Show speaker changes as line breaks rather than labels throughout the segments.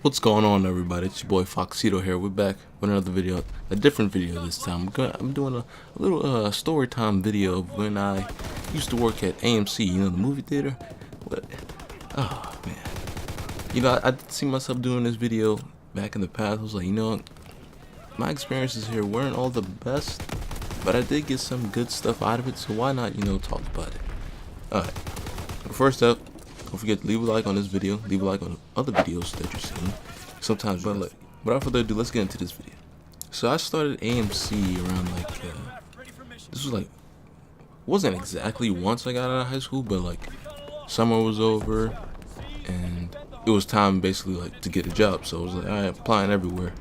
What's going on, everybody? It's your boy Foxito here. We're back with another video, a different video this time. I'm doing a little story time video of when I used to work at AMC, the movie theater. But, oh man, I did see myself doing this video back in the past. I was like, my experiences here weren't all the best, but I did get some good stuff out of it. So why not, talk about it? All right. First up, don't forget to leave a like on this video, leave a like on other videos that you're seeing. Sometimes, but without further ado, let's get into this video. So I started AMC around this was wasn't exactly once I got out of high school, but summer was over and it was time basically to get a job. So I was like, alright, applying everywhere.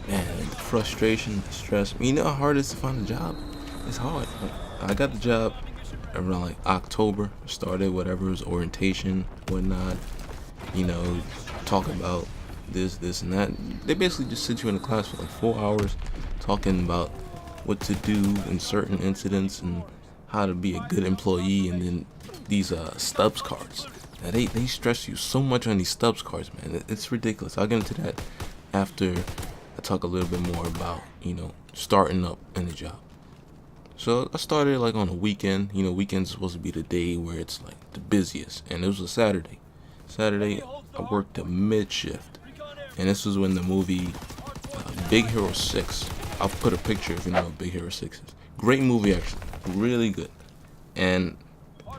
Man, the frustration, the stress. You know how hard it is to find a job? It's hard. I got the job around October, started whatever was orientation, whatnot, talk about this and that. They basically just sit you in a class for 4 hours talking about what to do in certain incidents and how to be a good employee. And then these stubs cards, now they stress you so much on these stubs cards, man. It's ridiculous. I'll get into that after I talk a little bit more about starting up in the job. So I started on a weekend. Weekend's supposed to be the day where it's the busiest, and it was a Saturday. Saturday I worked a mid shift, and this was when the movie Big Hero 6. I'll put a picture if you know what Big Hero 6 is. Great movie, actually, really good. And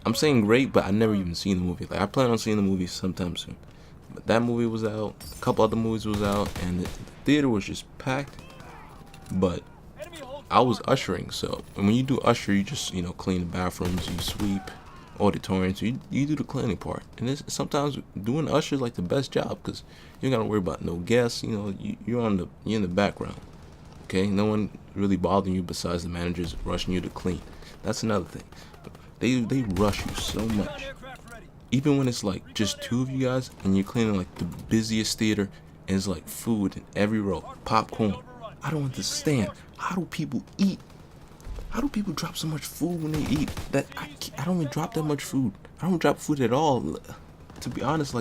I'm saying great, but I never even seen the movie. I plan on seeing the movie sometime soon. But that movie was out. A couple other movies was out, and the theater was just packed. But I was ushering, so when you do usher, you just clean the bathrooms, you sweep auditoriums, you do the cleaning part. And sometimes doing usher is the best job because you don't gotta worry about no guests. You're in the background. Okay, no one really bothering you besides the managers rushing you to clean. That's another thing. They rush you so much. Even when it's just two of you guys and you're cleaning the busiest theater, and it's food in every row, popcorn. I don't understand. How do people eat? How do people drop so much food when they eat? That I don't even drop that much food. I don't drop food at all. To be honest,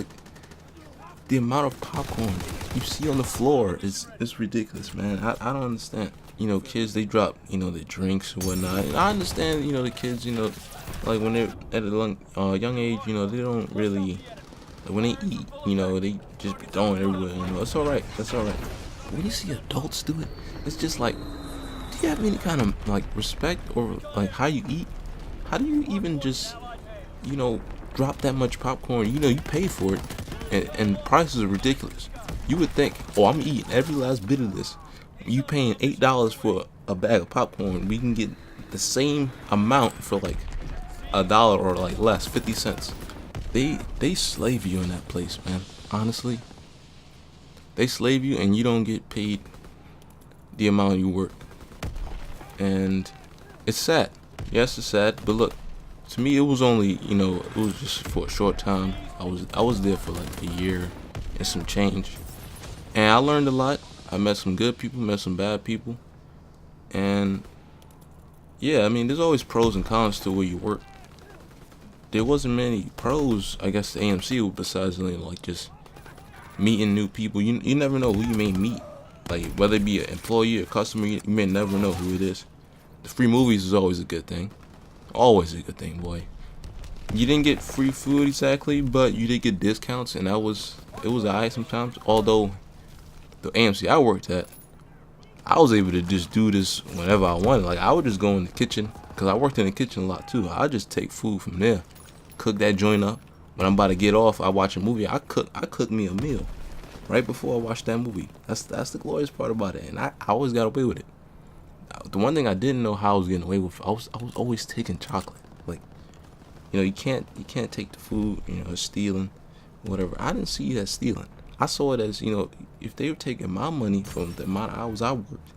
the amount of popcorn you see on the floor is ridiculous, man. I don't understand. Kids, they drop their drinks and whatnot. And I understand the kids when they're at a young age, they don't really when they eat, they just be throwing everywhere. It's alright. That's alright. When you see adults do it, it's just do you have any kind of respect or how you eat? How do you even just drop that much popcorn? You pay for it, and the prices are ridiculous. You would think, oh, I'm eating every last bit of this. You paying $8 for a bag of popcorn, we can get the same amount for $1 or less, 50 cents. They slave you in that place, man. Honestly, they slave you, and you don't get paid the amount you work. And it's sad. Yes, it's sad. But look, to me, it was only it was just for a short time. I was there for a year and some change, and I learned a lot. I met some good people, met some bad people, and yeah, I mean, there's always pros and cons to where you work. There wasn't many pros, I guess, to AMC besides just meeting new people. You never know who you may meet. Whether it be an employee or customer, you may never know who it is. The free movies is always a good thing. Always a good thing, boy. You didn't get free food exactly, but you did get discounts, and it was alright sometimes. Although the AMC I worked at, I was able to just do this whenever I wanted. I would just go in the kitchen, because I worked in the kitchen a lot too. I'd just take food from there, cook that joint up. When I'm about to get off, I watch a movie. I cook me a meal right before I watch that movie. That's the glorious part about it, and I always got away with it. The one thing I didn't know how I was getting away with, I was always taking chocolate. You can't take the food, stealing, whatever. I didn't see it as stealing. I saw it as, if they were taking my money from the amount of hours I worked,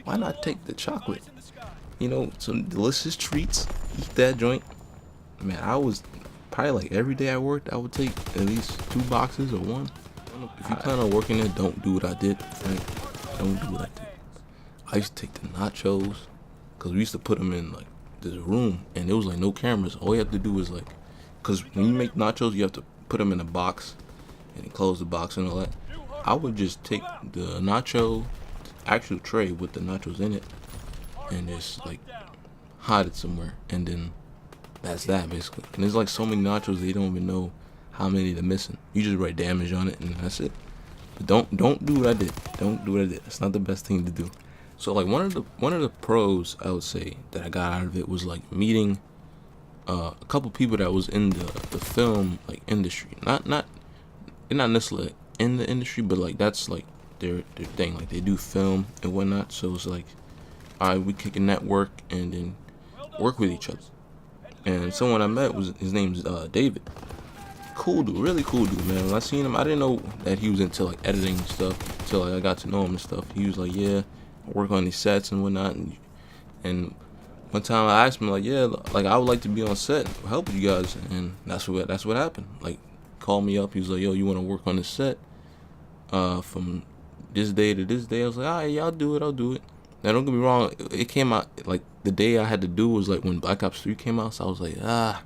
why not take the chocolate? Some delicious treats, eat that joint. Man, I was probably every day I worked, I would take at least 2 boxes or 1. If you plan on working there, don't do what I did. Right? Don't do what I did. I used to take the nachos, because we used to put them in this room, and there was no cameras. All you have to do is because when you make nachos, you have to put them in a box and close the box and all that. I would just take the nacho, actual tray with the nachos in it, and just like hide it somewhere, and then that's that basically. And there's like so many nachos they don't even know how many they're missing. You just write damage on it, and that's it. But don't do what I did. Don't do what I did. It's not the best thing to do. So like one of the pros I would say that I got out of it was like meeting a couple people that was in the film like industry. Not necessarily in the industry, but like that's like their thing. Like they do film and whatnot. So it's like, alright, we can network and then work with each other. And someone I met was his name's David. Cool dude, really cool dude, man. When I seen him, I didn't know that he was into like editing and stuff until like I got to know him and stuff. He was like, yeah, I work on these sets and whatnot. And one time I asked him like, yeah, like I would like to be on set, help with you guys, and that's what happened. Like, called me up. He was like, yo, you want to work on this set from this day to this day? I was like, alright, yeah, I'll do it. Now don't get me wrong, it came out like the day I had to do was like when Black Ops 3 came out. So I was like, I'm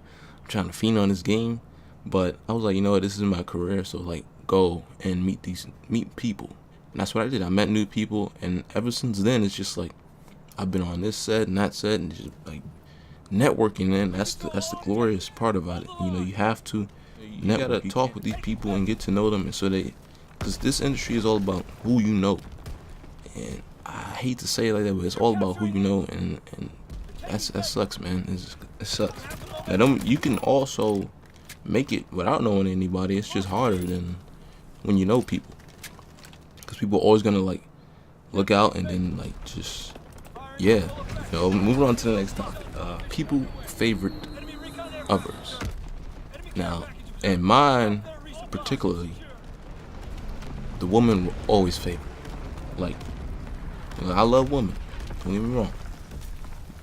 trying to fiend on this game. But I was like, you know what, this is my career, so like go and meet people. And that's what I did. I met new people, and ever since then it's just like I've been on this set and that set, and just like networking. And that's the glorious part about it. You know, you have to gotta talk with these people and get to know them, and so because this industry is all about who you know. And I hate to say it like that, but it's all about who you know, and that sucks, man. It sucks. Now you can also make it without knowing anybody. It's just harder than when you know people, because people are always gonna like look out and then like just moving on to the next topic. People favorite others. Now, and mine particularly, the woman will always favor. Like, I love women, don't get me wrong,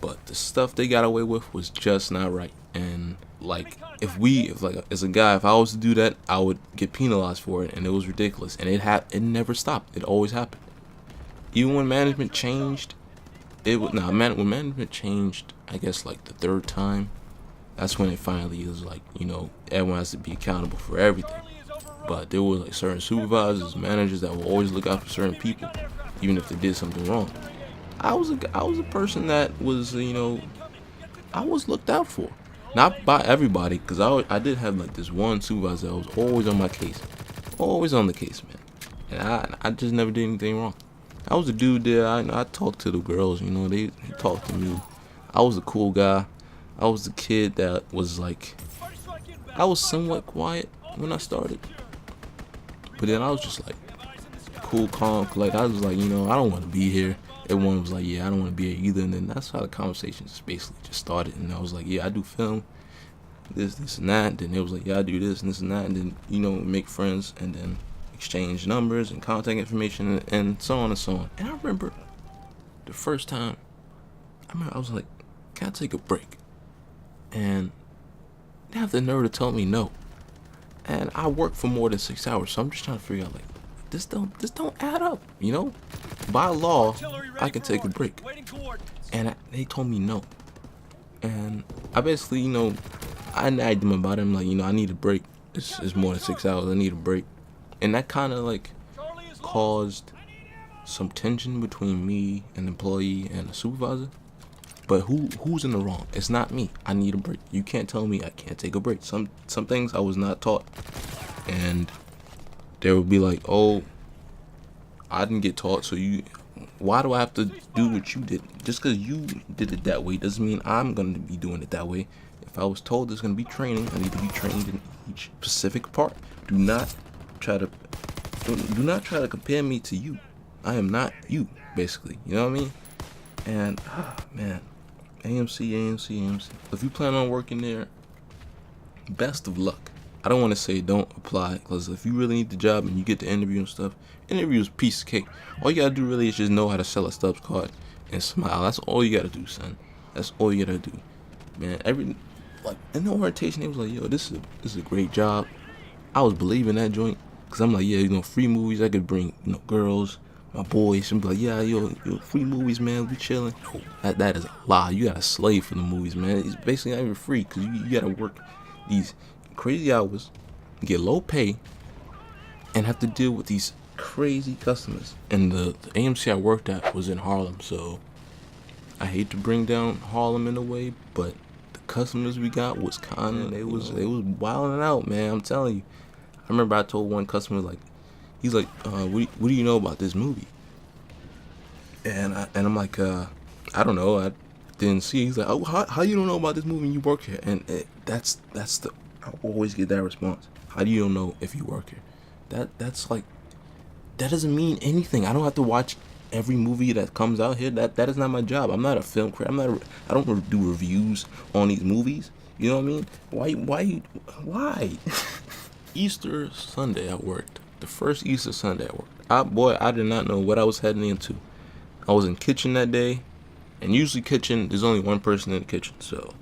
but the stuff they got away with was just not right. And like, if as a guy, if I was to do that, I would get penalized for it, and it was ridiculous. And it never stopped. It always happened. Even when management changed, when management changed, I guess like the third time, that's when it finally was like, you know, everyone has to be accountable for everything. But there were like certain supervisors, managers that will always look out for certain people, even if they did something wrong. I was a person that was, you know, I was looked out for. Not by everybody, because I did have like this one supervisor that was always on my case. Always on the case, man. And I just never did anything wrong. I was a dude there, I talked to the girls, you know, they talked to me. I was a cool guy. I was the kid that was like, I was somewhat quiet when I started. But then I was just like, cool, calm, like I was like, you know, I don't want to be here. Everyone was like, yeah, I don't want to be here either. And then that's how the conversation just basically just started. And I was like, yeah, I do film, this and that. And then it was like, yeah, I do this and this and that. And then, you know, make friends and then exchange numbers and contact information and so on and so on. And I remember the first time, I was like, can I take a break? And they have the nerve to tell me no. And I work for more than 6 hours, so I'm just trying to figure out like, this don't add up, you know? By law, I can take a break. And they told me no. And I basically, you know, I nagged them about it. I'm like, you know, I need a break. It's more than 6 hours. I need a break. And that kind of like caused some tension between me, an employee, and a supervisor. But who's in the wrong? It's not me. I need a break. You can't tell me I can't take a break. Some things I was not taught. And they would be like, oh, I didn't get taught, so why do I have to do what you did? Just because you did it that way doesn't mean I'm going to be doing it that way. If I was told there's going to be training, I need to be trained in each specific part. Do not try to compare me to you. I am not you, basically. You know what I mean? And, man, AMC. If you plan on working there, best of luck. I don't want to say don't apply, because if you really need the job and you get the interview and stuff, interview is a piece of cake. All you gotta do really is just know how to sell a Stubbs card and smile. That's all you gotta do, son. That's all you gotta do, man. Like in the orientation, they was like, yo, this is a great job. I was believing that joint, because I'm like, yeah, you know, free movies. I could bring, you know, girls, my boys, and be like, yeah, yo, free movies, man. We chilling. No, that is a lie. You gotta slave for the movies, man. It's basically not even free, because you gotta work these crazy hours, get low pay, and have to deal with these crazy customers. And the AMC I worked at was in Harlem, so I hate to bring down Harlem in a way, but the customers we got was kind of, they was wilding out, man. I'm telling you. I remember I told one customer, like, he's like, what do you know about this movie? And I'm like, I don't know. I didn't see it. He's like, oh, how you don't know about this movie and you work here? And that's the, I always get that response. How do you don't know if you work here? That's like, that doesn't mean anything. I don't have to watch every movie that comes out here. That is not my job. I'm not a film critic. I don't do reviews on these movies. You know what I mean? Why? Easter Sunday I worked. The first Easter Sunday I worked. I did not know what I was heading into. I was in kitchen that day, and usually kitchen, there's only one person in the kitchen. So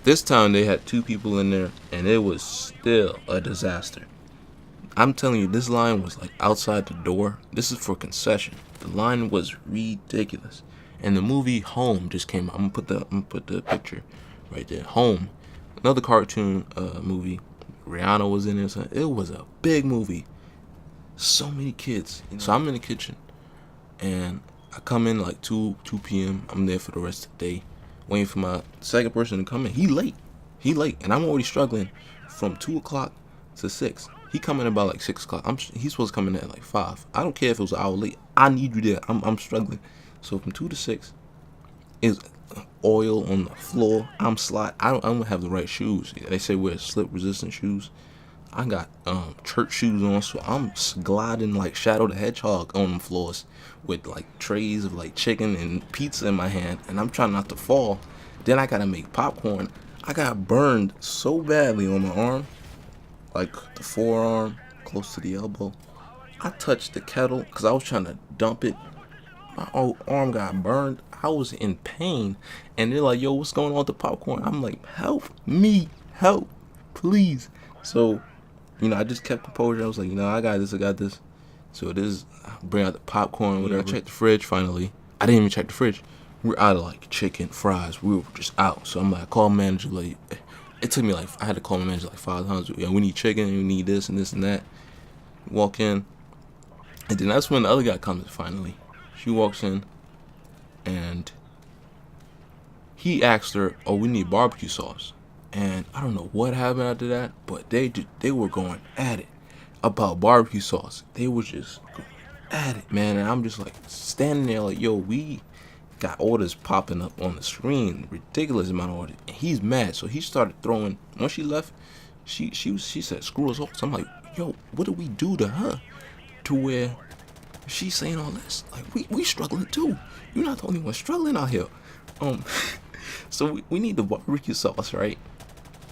this time they had 2 people in there, and it was still a disaster. I'm telling you, this line was like outside the door. This is for concession. The line was ridiculous. And the movie Home just came out. I'm gonna put the picture right there. Home, another cartoon movie. Rihanna was in it. So it was a big movie. So many kids. So I'm in the kitchen, and I come in like 2 p.m. I'm there for the rest of the day, waiting for my second person to come in. He late, and I'm already struggling from 2 o'clock to 6. He coming about like 6 o'clock. He's supposed to come in at like 5. I don't care if it was an hour late. I need you there. I'm struggling. So from 2 to 6 is oil on the floor. I'm slide. I don't have the right shoes. They say wear slip resistant shoes. I got church shoes on, so I'm gliding like Shadow the Hedgehog on the floors with like trays of like chicken and pizza in my hand, and I'm trying not to fall. Then I gotta make popcorn. I got burned so badly on my arm, like the forearm, close to the elbow. I touched the kettle because I was trying to dump it. My whole arm got burned. I was in pain, and they're like, "Yo, what's going on with the popcorn?" I'm like, "Help me, help, please." So, I just kept composure. I was like, I got this. So it is, bring out the popcorn, whatever. I checked the fridge finally. I didn't even check the fridge. We're out of like chicken, fries. We were just out. So I'm like, call manager. Like, it took me like, I had to call my manager like 5 times. We need chicken, we need this and this and that. Walk in, and then that's when the other guy comes finally. She walks in, and he asked her, "Oh, we need barbecue sauce." And I don't know what happened after that, but they were going at it about barbecue sauce. They were just going at it, man. And I'm just like standing there like, yo, we got orders popping up on the screen, ridiculous amount of orders. And he's mad, so he started throwing. Once she left, she said, "Screw us all." So I'm like, yo, what did we do to her to where she's saying all this? Like, we struggling too. You're not the only one struggling out here. So we need the barbecue sauce, right?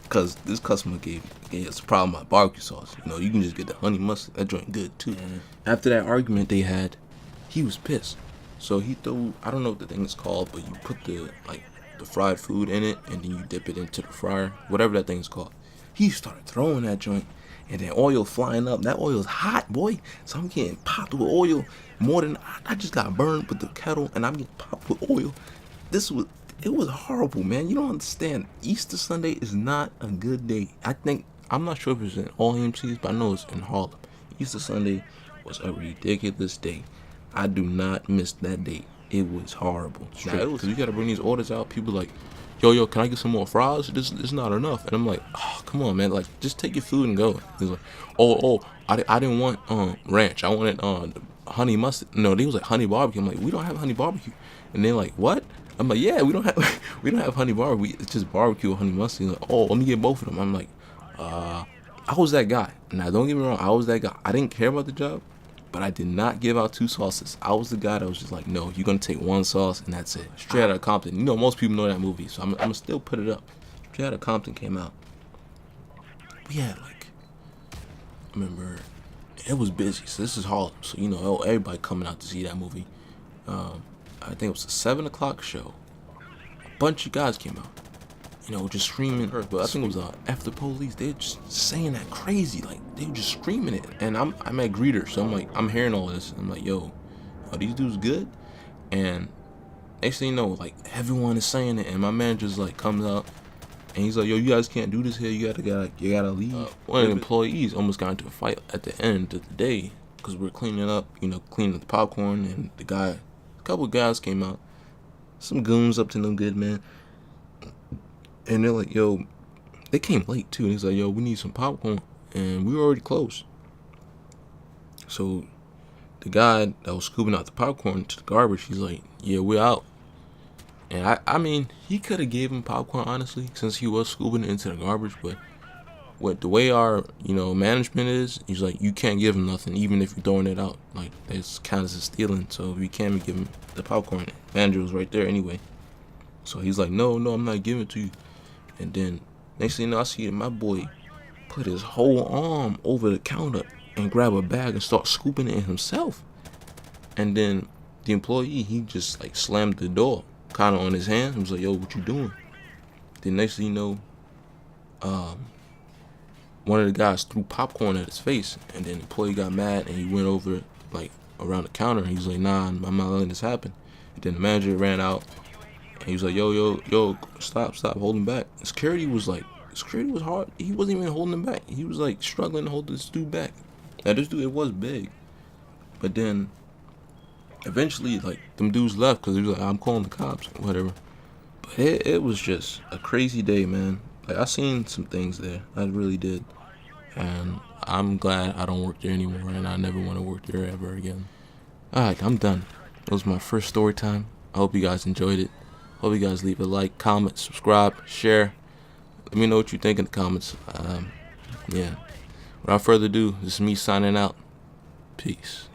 Because this customer gave us a problem about barbecue sauce. You can just get the honey mustard. That joint good too. After that argument they had, he was pissed. So he threw, I don't know what the thing is called, but you put the fried food in it, and then you dip it into the fryer, whatever that thing is called. He started throwing that joint, and then oil flying up. That oil is hot, boy. So I'm getting popped with oil more than I just got burned with the kettle, and I'm getting popped with oil. It was horrible, man. You don't understand. Easter Sunday is not a good day. I'm not sure if it's in all AMCs, but I know it's in Harlem. Easter Sunday was a ridiculous day. I do not miss that day. It was horrible. Because we got to bring these orders out. People like, yo, can I get some more fries? This is not enough. And I'm like, oh, come on, man. Like, just take your food and go. He's like, I didn't want ranch. I wanted honey mustard. No, they was like honey barbecue. I'm like, we don't have honey barbecue. And they're like, what? I'm like, yeah, we don't have honey barbecue. It's just barbecue with honey mustard. He's like, oh, let me get both of them. I'm like, I was that guy. Now, don't get me wrong, I was that guy. I didn't care about the job, but I did not give out 2 sauces. I was the guy that was just like, no, you're gonna take 1 sauce and that's it. Straight Outta Compton. Most people know that movie, so I'm gonna still put it up. Straight Outta Compton came out. We had I remember it was busy. So this is Harlem, so everybody coming out to see that movie. I think it was a 7 o'clock show. A bunch of guys came out, just screaming. But I think it was F the Police. They were just saying that crazy, like they were just screaming it. And I'm at greeter, so I'm hearing all this. I'm like, yo, are these dudes good? And next thing you know, like everyone is saying it, and my manager's like comes out, and he's like, yo, you guys can't do this here. You gotta leave. One of the employees almost got into a fight at the end of the day. because we're cleaning up, cleaning the popcorn, and a couple of guys came out, some goons up to no good, man, and they're like, yo, they came late too. And he's like, yo, we need some popcorn, and we were already closed. So the guy that was scooping out the popcorn to the garbage, he's like, yeah, we're out. And I mean, he could have gave him popcorn, honestly, since he was scooping it into the garbage. But the way our, management is, he's like, you can't give him nothing, even if you're throwing it out. Like, that's kind of stealing. So we can't give him the popcorn. Manager was right there anyway. So he's like, no, I'm not giving it to you. And then next thing you know, I see my boy put his whole arm over the counter and grab a bag and start scooping it himself. And then the employee, he just like slammed the door kind of on his hand. He was like, yo, what you doing? Then next thing you know, one of the guys threw popcorn at his face, and then the employee got mad and he went over like around the counter and he was like, nah, I'm not letting this happen. And then the manager ran out and he was like, yo, stop, hold him back. Security was hard. He wasn't even holding him back. He was like struggling to hold this dude back. Now this dude, it was big, but then eventually like them dudes left because he was like, I'm calling the cops, whatever. But it was just a crazy day, man. Like, I seen some things there, I really did, and I'm glad I don't work there anymore, and I never want to work there ever again. Alright, I'm done. It was my first story time. I hope you guys enjoyed it. Hope you guys leave a like, comment, subscribe, share. Let me know what you think in the comments. Yeah. Without further ado, this is me signing out. Peace.